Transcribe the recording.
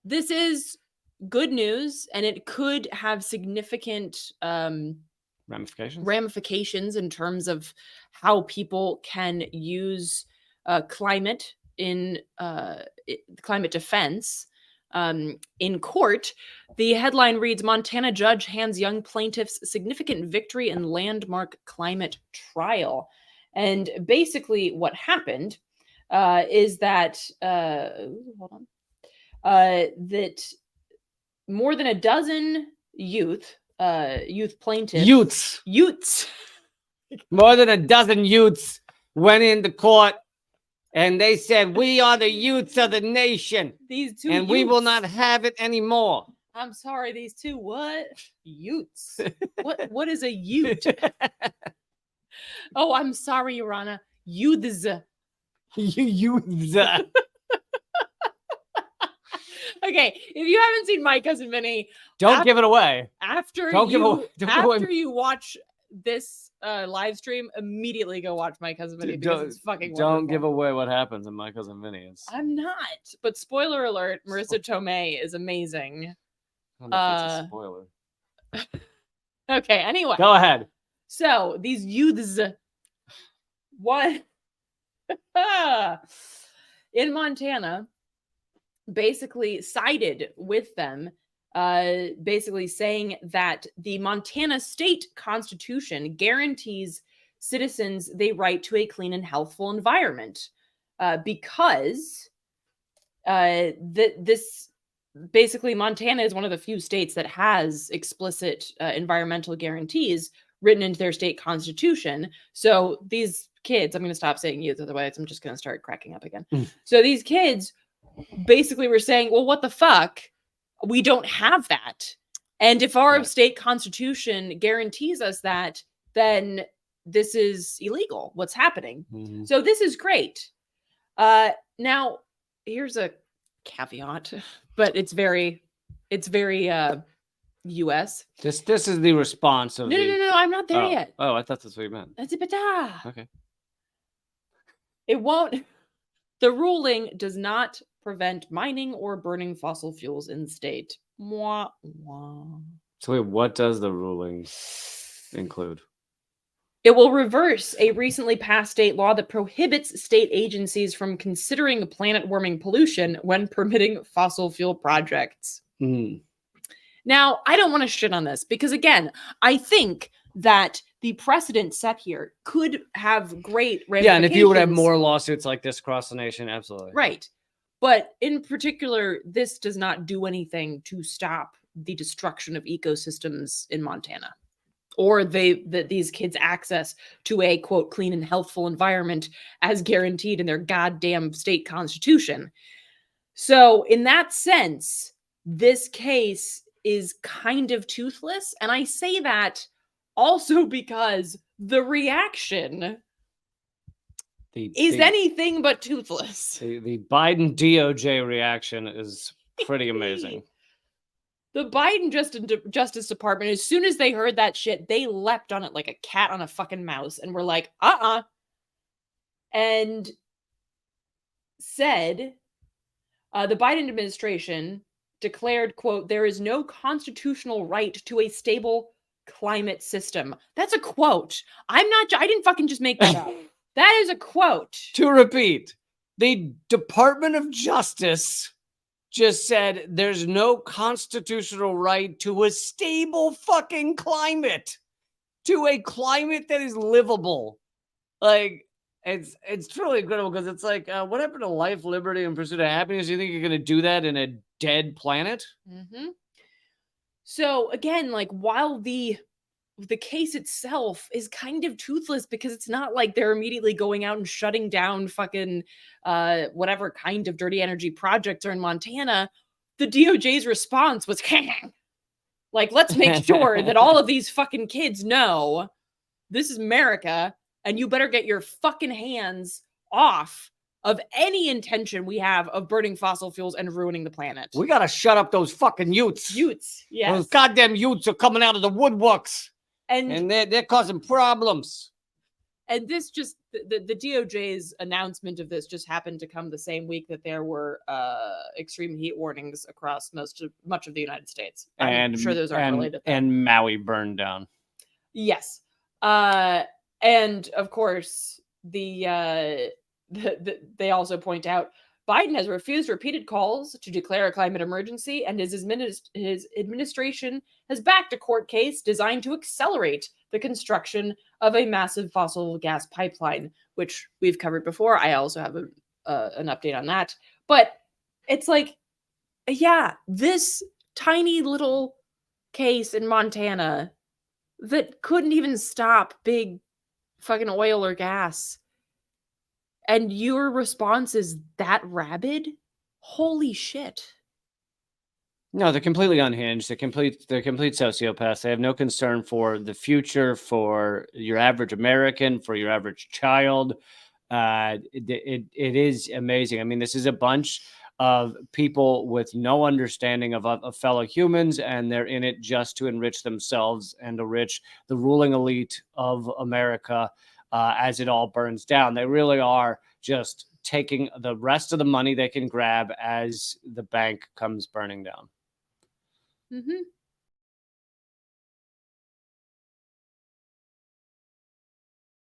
this is good news, and it could have significant ramifications in terms of how people can use climate in climate defense in court. The headline reads, Montana judge hands young plaintiffs significant victory in landmark climate trial. And basically what happened is that, that more than a dozen youth plaintiffs. Youths. More than a dozen youths went into court and they said, we are the youths of the nation. These two and youths. We will not have it anymore. I'm sorry, these two what? Youths. What is a youth? Oh, I'm sorry, Your Honor. Youths. Youths. Okay, if you haven't seen My Cousin Vinny, don't give it away. After you watch this live stream, immediately go watch My Cousin Vinny because it's fucking wonderful. Don't give away what happens in My Cousin Vinny. I'm not, but spoiler alert: Marissa Tomei is amazing. I don't know if it's a spoiler. Okay, anyway, go ahead. So these youths, what in Montana, basically sided with them, basically saying that the Montana state constitution guarantees citizens the right to a clean and healthful environment, because this basically Montana is one of the few states that has explicit environmental guarantees written into their state constitution. So these kids, I'm going to stop saying youth, otherwise I'm just going to start cracking up again. So these kids basically were saying, well, what the fuck? We don't have that. And if our state constitution guarantees us that, then this is illegal. What's happening? Mm-hmm. So this is great. Now, here's a caveat, but it's very U.S. This is the response of No, I'm not there yet. Oh, I thought that's what you meant. Okay. It won't. The ruling does not prevent mining or burning fossil fuels in the state. Mwah, mwah. So wait, what does the ruling include? It will reverse a recently passed state law that prohibits state agencies from considering planet-warming pollution when permitting fossil fuel projects. Mm. Now, I don't want to shit on this because, again, I think that the precedent set here could have great ramifications. Yeah, and if you would have more lawsuits like this across the nation, absolutely. Right. But in particular, this does not do anything to stop the destruction of ecosystems in Montana, or these kids' access to a, quote, clean and healthful environment as guaranteed in their goddamn state constitution. So in that sense, this case is kind of toothless. And I say that also because the reaction is anything but toothless. The Biden DOJ reaction is pretty amazing. The Biden Justice Department, as soon as they heard that shit, they leapt on it like a cat on a fucking mouse and were like, and said, the Biden administration declared, quote, there is no constitutional right to a stable climate system. That's a quote. I didn't fucking just make that up. That is a quote. To repeat, the Department of Justice just said there's no constitutional right to a stable fucking climate, to a climate that is livable. Like, it's truly incredible because it's like, what happened to life, liberty, and pursuit of happiness? You think you're going to do that in a dead planet? Mm-hmm. So again, like, while the case itself is kind of toothless because it's not like they're immediately going out and shutting down fucking whatever kind of dirty energy projects are in Montana, the DOJ's response was, like, let's make sure that all of these fucking kids know this is America and you better get your fucking hands off of any intention we have of burning fossil fuels and ruining the planet. We got to shut up those fucking youths. Yes. Those goddamn youths are coming out of the woodworks. And they're causing problems. And this just the DOJ's announcement of this just happened to come the same week that there were extreme heat warnings across much of the United States. I'm sure those aren't related. And Maui burned down. Yes. And of course, they also point out Biden has refused repeated calls to declare a climate emergency, and his administration has backed a court case designed to accelerate the construction of a massive fossil gas pipeline, which we've covered before. I also have an update on that. But it's like, yeah, this tiny little case in Montana that couldn't even stop big fucking oil or gas, and your response is that rabid? Holy shit. No, they're completely unhinged. They're complete sociopaths. They have no concern for the future, for your average American, for your average child. It is amazing. I mean, this is a bunch of people with no understanding of fellow humans, and they're in it just to enrich themselves and enrich the ruling elite of America as it all burns down. They really are just taking the rest of the money they can grab as the bank comes burning down. Mm-hmm.